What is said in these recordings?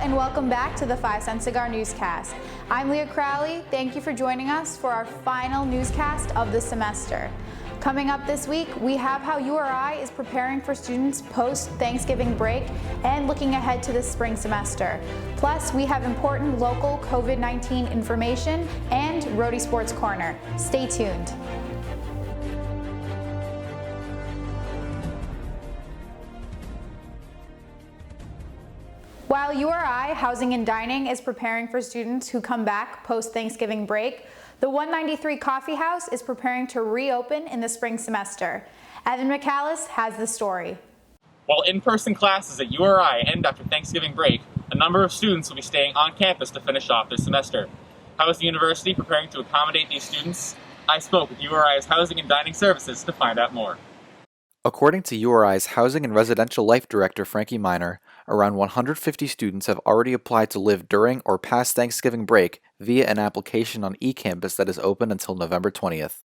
and welcome back to the 5 Cent Cigar Newscast. I'm Leah Crowley. Thank you for joining us for our final newscast of the semester. Coming up this week, we have how URI is preparing for students post-Thanksgiving break and looking ahead to the spring semester. Plus, we have important local COVID-19 information and Roadie Sports Corner. Stay tuned. While URI Housing and Dining is preparing for students who come back post-Thanksgiving break, the 193 Coffee House is preparing to reopen in the spring semester. Evan McAllis has the story. While in-person classes at URI end after Thanksgiving break, a number of students will be staying on campus to finish off their semester. How is the university preparing to accommodate these students? I spoke with URI's Housing and Dining Services to find out more. According to URI's Housing and Residential Life Director Frankie Miner, around 150 students have already applied to live during or past Thanksgiving break via an application on eCampus that is open until November 20th.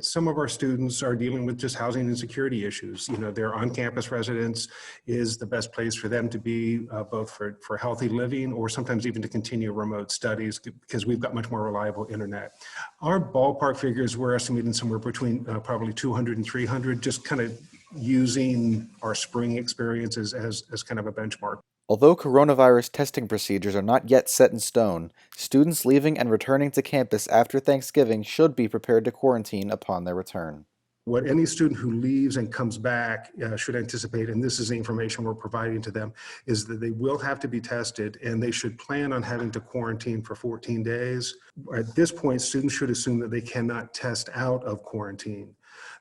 Some of our students are dealing with just housing and security issues. Their on-campus residence is the best place for them to be, both for healthy living or sometimes even to continue remote studies because we've got much more reliable internet. Our ballpark figures, we're estimating somewhere between probably 200 and 300, just kind of using our spring experiences as kind of a benchmark. Although coronavirus testing procedures are not yet set in stone, students leaving and returning to campus after Thanksgiving should be prepared to quarantine upon their return. What any student who leaves and comes back should anticipate, and this is the information we're providing to them, is that they will have to be tested and they should plan on having to quarantine for 14 days. At this point, students should assume that they cannot test out of quarantine.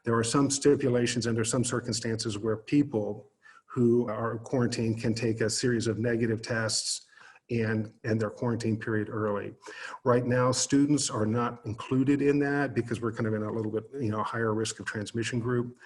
There are some stipulations under some circumstances where people who are quarantined can take a series of negative tests and their quarantine period early. Right now, students are not included in that because we're kind of in a little bit, higher risk of transmission group.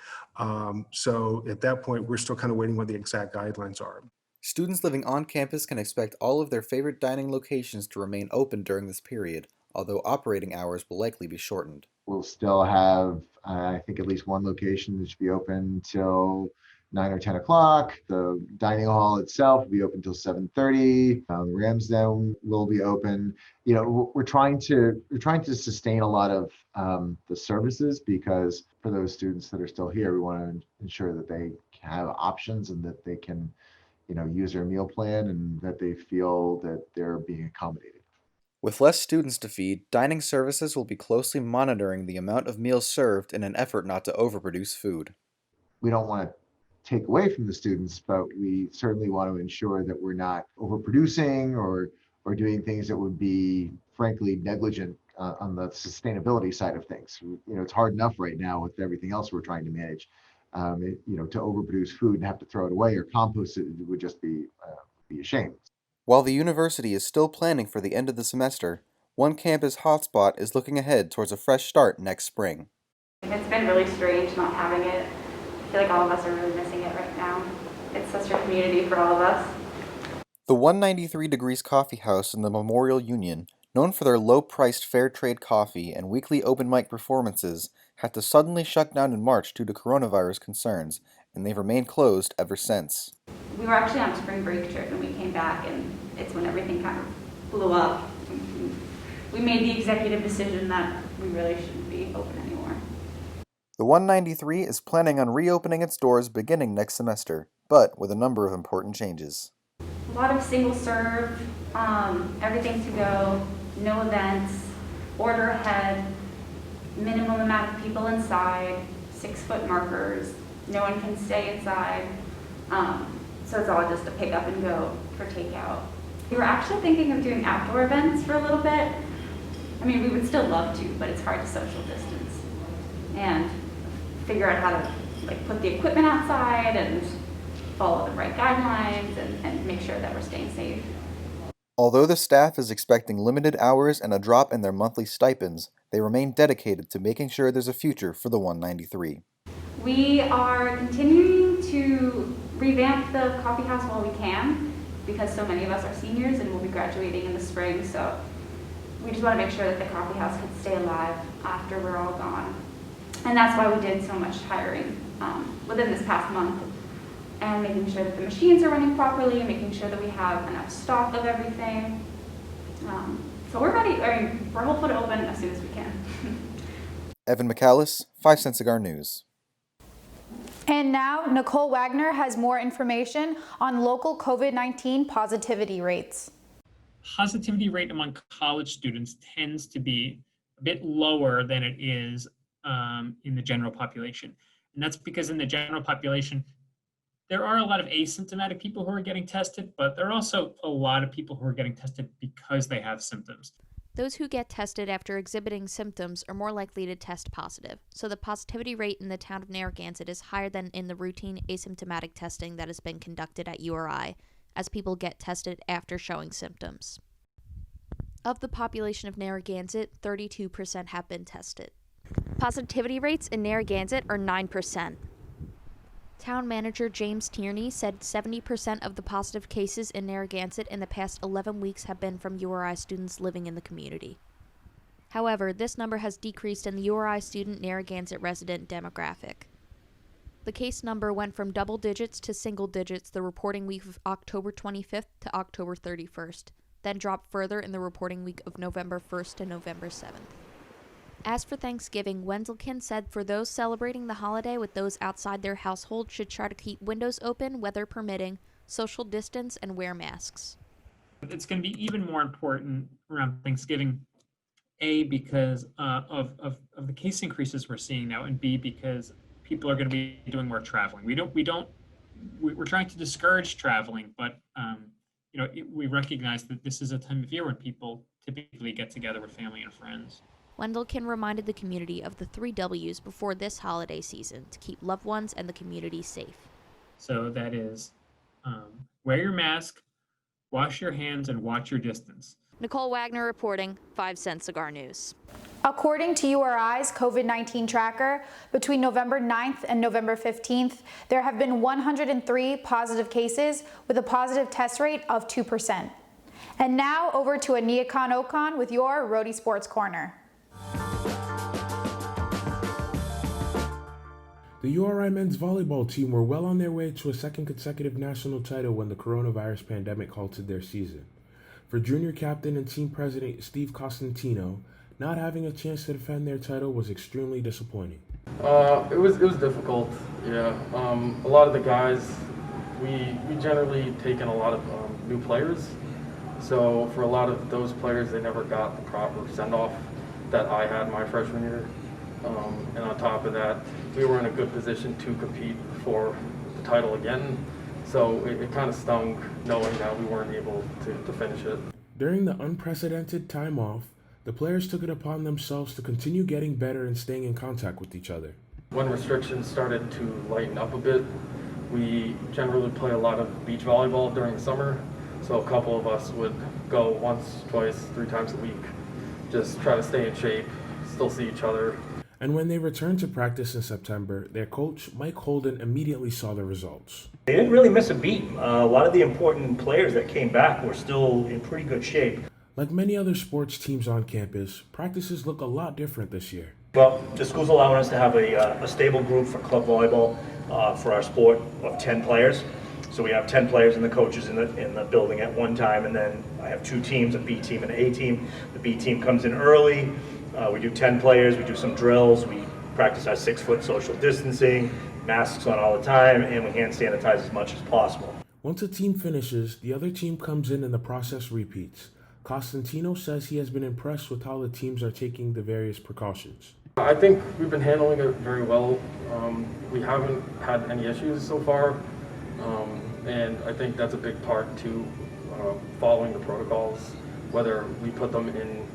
So at that point, we're still kind of waiting what the exact guidelines are. Students living on campus can expect all of their favorite dining locations to remain open during this period, although operating hours will likely be shortened. We'll still have, I think, at least one location that should be open till 9 or 10 o'clock. The dining hall itself will be open till 7:30. Ramsden will be open. We're trying to sustain a lot of the services because for those students that are still here, we want to ensure that they have options and that they can, use their meal plan and that they feel that they're being accommodated. With less students to feed, dining services will be closely monitoring the amount of meals served in an effort not to overproduce food. We don't want to take away from the students, but we certainly want to ensure that we're not overproducing or doing things that would be, frankly, negligent on the sustainability side of things. It's hard enough right now with everything else we're trying to manage. To overproduce food and have to throw it away or compost it would just be a shame. While the university is still planning for the end of the semester, one campus hotspot is looking ahead towards a fresh start next spring. It's been really strange not having it. I feel like all of us are really missing it right now. It's such a community for all of us. The 193 Degrees Coffee House in the Memorial Union, known for their low-priced fair trade coffee and weekly open mic performances, had to suddenly shut down in March due to coronavirus concerns, and they've remained closed ever since. We were actually on a spring break trip and we came back and it's when everything kind of blew up. We made the executive decision that we really shouldn't be open anymore. The 193 is planning on reopening its doors beginning next semester, but with a number of important changes. A lot of single serve, everything to go, no events, order ahead, minimum amount of people inside, 6-foot markers, no one can stay inside. So it's all just a pick up and go for takeout. We were actually thinking of doing outdoor events for a little bit. I mean, we would still love to, but it's hard to social distance and figure out how to put the equipment outside and follow the right guidelines and make sure that we're staying safe. Although the staff is expecting limited hours and a drop in their monthly stipends, they remain dedicated to making sure there's a future for the 193. We are continuing to revamp the coffee house while we can because so many of us are seniors and we'll be graduating in the spring. So we just want to make sure that the coffee house can stay alive after we're all gone. And that's why we did so much hiring within this past month. and making sure that the machines are running properly, making sure that we have enough stock of everything. So we're ready, we're hopeful to open as soon as we can. Evan McAllis, 5 Cent Cigar News. And now, Nicole Wagner has more information on local COVID-19 positivity rates. Positivity rate among college students tends to be a bit lower than it is in the general population. And that's because in the general population, there are a lot of asymptomatic people who are getting tested, but there are also a lot of people who are getting tested because they have symptoms. Those who get tested after exhibiting symptoms are more likely to test positive, so the positivity rate in the town of Narragansett is higher than in the routine asymptomatic testing that has been conducted at URI, as people get tested after showing symptoms. Of the population of Narragansett, 32% have been tested. Positivity rates in Narragansett are 9%. Town manager James Tierney said 70% of the positive cases in Narragansett in the past 11 weeks have been from URI students living in the community. However, this number has decreased in the URI student Narragansett resident demographic. The case number went from double digits to single digits the reporting week of October 25th to October 31st, then dropped further in the reporting week of November 1st to November 7th. As for Thanksgiving, Wenzelkin said for those celebrating the holiday with those outside their household should try to keep windows open, weather permitting, social distance, and wear masks. It's going to be even more important around Thanksgiving, A, because of the case increases we're seeing now, and B, because people are going to be doing more traveling. We're trying to discourage traveling, but we recognize that this is a time of year when people typically get together with family and friends. Wendelkin reminded the community of the 3 W's before this holiday season to keep loved ones and the community safe. So that is, wear your mask, wash your hands, and watch your distance. Nicole Wagner reporting, 5 Cent Cigar News. According to URI's COVID-19 tracker, between November 9th and November 15th, there have been 103 positive cases with a positive test rate of 2%. And now over to Ania Khan Okan with your Roadie Sports Corner. The URI men's volleyball team were well on their way to a second consecutive national title when the coronavirus pandemic halted their season. For junior captain and team president Steve Costantino, not having a chance to defend their title was extremely disappointing. It was difficult, yeah. A lot of the guys, we generally take in a lot of new players. So for a lot of those players, they never got the proper send-off that I had my freshman year. And on top of that, we were in a good position to compete for the title again. So it kind of stung knowing that we weren't able to finish it. During the unprecedented time off, the players took it upon themselves to continue getting better and staying in contact with each other. When restrictions started to lighten up a bit, we generally play a lot of beach volleyball during the summer. So a couple of us would go once, twice, 3 times a week, just try to stay in shape, still see each other. And when they returned to practice in September, their coach, Mike Holden, immediately saw the results. They didn't really miss a beat. A lot of the important players that came back were still in pretty good shape. Like many other sports teams on campus, practices look a lot different this year. Well, the school's allowing us to have a stable group for club volleyball for our sport of 10 players. So we have 10 players and the coaches in the building at one time, and then I have 2 teams, a B team and an A team. The B team comes in early. We do 10 players, we do some drills, we practice our 6-foot social distancing, masks on all the time, and we hand sanitize as much as possible. Once a team finishes, the other team comes in and the process repeats. Costantino says he has been impressed with how the teams are taking the various precautions. I think we've been handling it very well. We haven't had any issues so far, and I think that's a big part to following the protocols, whether we put them in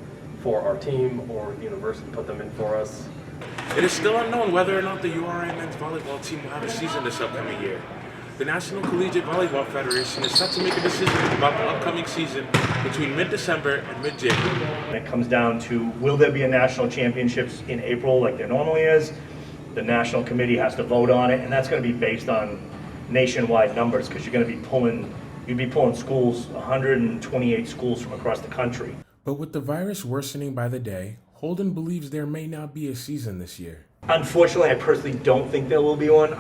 for our team or the university put them in for us. It is still unknown whether or not the URI men's volleyball team will have a season this upcoming year. The National Collegiate Volleyball Federation is set to make a decision about the upcoming season between mid-December and mid-January. And it comes down to, will there be a national championships in April like there normally is? The national committee has to vote on it, and that's going to be based on nationwide numbers, because you'd be pulling schools, 128 schools from across the country. But with the virus worsening by the day, Holden believes there may not be a season this year. Unfortunately, I personally don't think there will be one.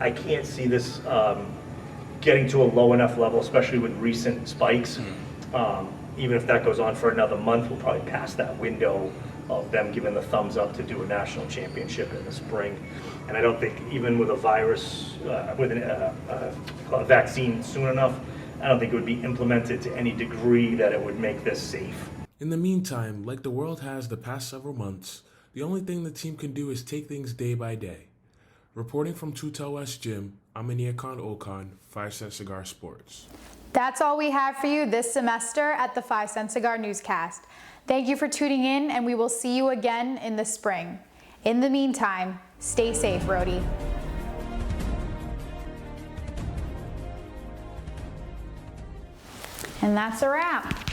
I can't see this getting to a low enough level, especially with recent spikes. Even if that goes on for another month, we'll probably pass that window of them giving the thumbs up to do a national championship in the spring. And I don't think even with a virus, with a vaccine soon enough, I don't think it would be implemented to any degree that it would make this safe. In the meantime, like the world has the past several months, the only thing the team can do is take things day by day. Reporting from Tutel West Gym, I'm Aniakon Okan, 5 Cent Cigar Sports. That's all we have for you this semester at the 5 Cent Cigar Newscast. Thank you for tuning in, and we will see you again in the spring. In the meantime, stay safe, Rhodey. And that's a wrap.